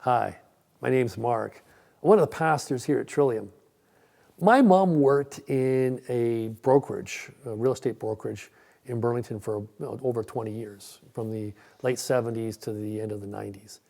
Hi, my name's Mark. I'm one of the pastors here at Trillium. My mom worked in a brokerage, a real estate brokerage in Burlington for over 20 years, from the late 70s to the end of the 90s.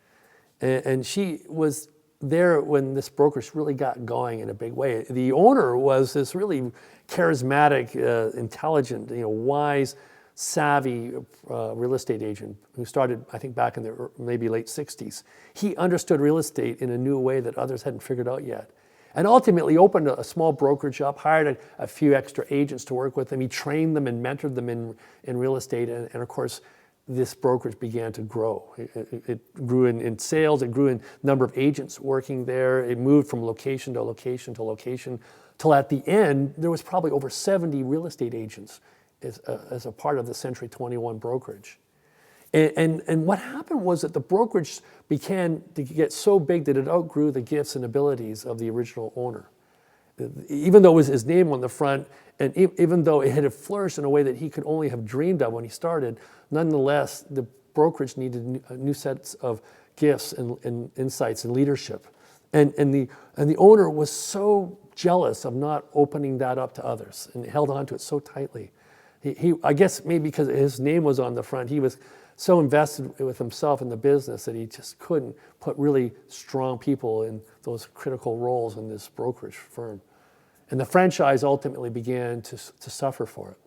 And she was there when this brokerage really got going in a big way. The owner was this really charismatic, intelligent, wise, savvy real estate agent who started, I think, back in the maybe late 60s. He understood real estate in a new way that others hadn't figured out yet. And ultimately opened a small brokerage up, hired a few extra agents to work with him. He trained them and mentored them in real estate. And of course, this brokerage began to grow. It grew in sales, it grew in number of agents working there. It moved from location to location to location, till at the end, there was probably over 70 real estate agents as a part of the Century 21 brokerage. And what happened was that the brokerage began to get so big that it outgrew the gifts and abilities of the original owner. Even though it was his name on the front, and even though it had flourished in a way that he could only have dreamed of when he started, nonetheless, the brokerage needed new sets of gifts and insights and leadership. And the owner was so jealous of not opening that up to others and held on to it so tightly. I guess maybe because his name was on the front, he was so invested with himself in the business that he just couldn't put really strong people in those critical roles in this brokerage firm. And the franchise ultimately began to suffer for it.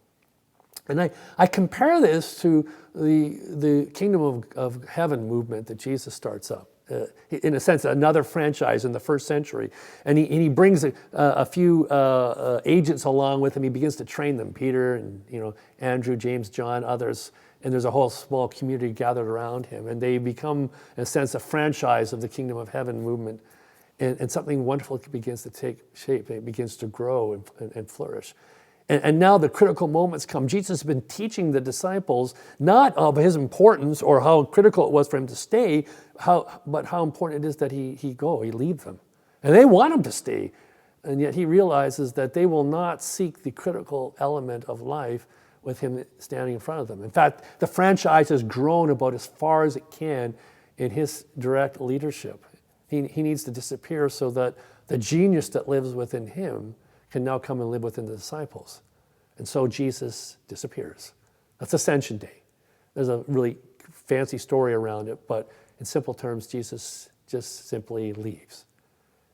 And I compare this to the kingdom of heaven movement that Jesus starts up. In a sense, another franchise in the first century. And he brings a few agents along with him. He begins to train them, Peter and Andrew, James, John, others. And there's a whole small community gathered around him. And they become, in a sense, a franchise of the kingdom of heaven movement. And something wonderful begins to take shape. It begins to grow and flourish. And now the critical moments come. Jesus has been teaching the disciples not of his importance or how critical it was for him to stay, but how important it is that he leave them. And they want him to stay. And yet he realizes that they will not seek the critical element of life with him standing in front of them. In fact, the franchise has grown about as far as it can in his direct leadership. He needs to disappear so that the genius that lives within him can now come and live within the disciples. And so Jesus disappears. That's Ascension Day. There's a really fancy story around it, but in simple terms, Jesus just simply leaves.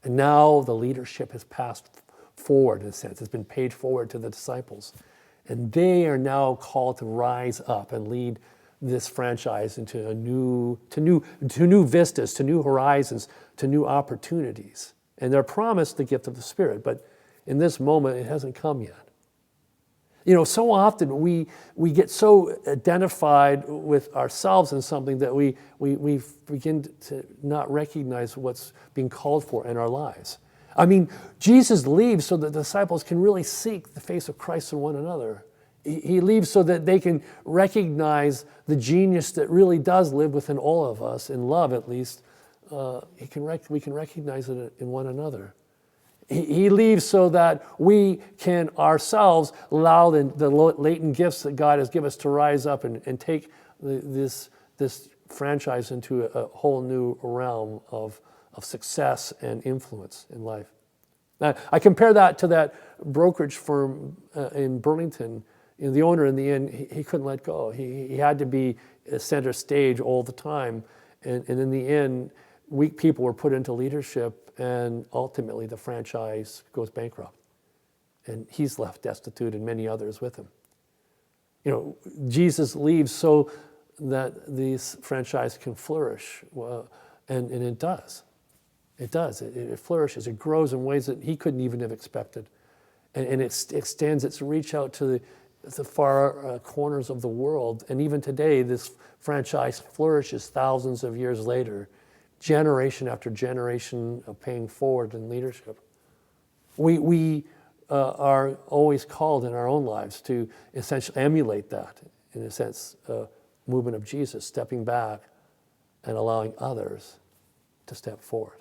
And now the leadership has passed forward, in a sense. It's been paid forward to the disciples. And they are now called to rise up and lead this franchise into new vistas, to new horizons, to new opportunities. And they're promised the gift of the Spirit, but in this moment, it hasn't come yet. So often we get so identified with ourselves in something that we begin to not recognize what's being called for in our lives. I mean, Jesus leaves so that the disciples can really seek the face of Christ in one another. He leaves so that they can recognize the genius that really does live within all of us, in love at least. We can recognize it in one another. He leaves so that we can ourselves allow the latent gifts that God has given us to rise up and take this franchise into a whole new realm of success and influence in life. Now, I compare that to that brokerage firm in Burlington. The owner, in the end, he couldn't let go. He had to be center stage all the time. And in the end, weak people were put into leadership, and ultimately the franchise goes bankrupt. And he's left destitute, and many others with him. Jesus leaves so that this franchise can flourish, and it does. It does. It flourishes. It grows in ways that he couldn't even have expected. And it extends its reach out to the far corners of the world. And even today, this franchise flourishes thousands of years later, generation after generation of paying forward in leadership. We are always called in our own lives to essentially emulate that, in a sense, movement of Jesus, stepping back and allowing others to step forward.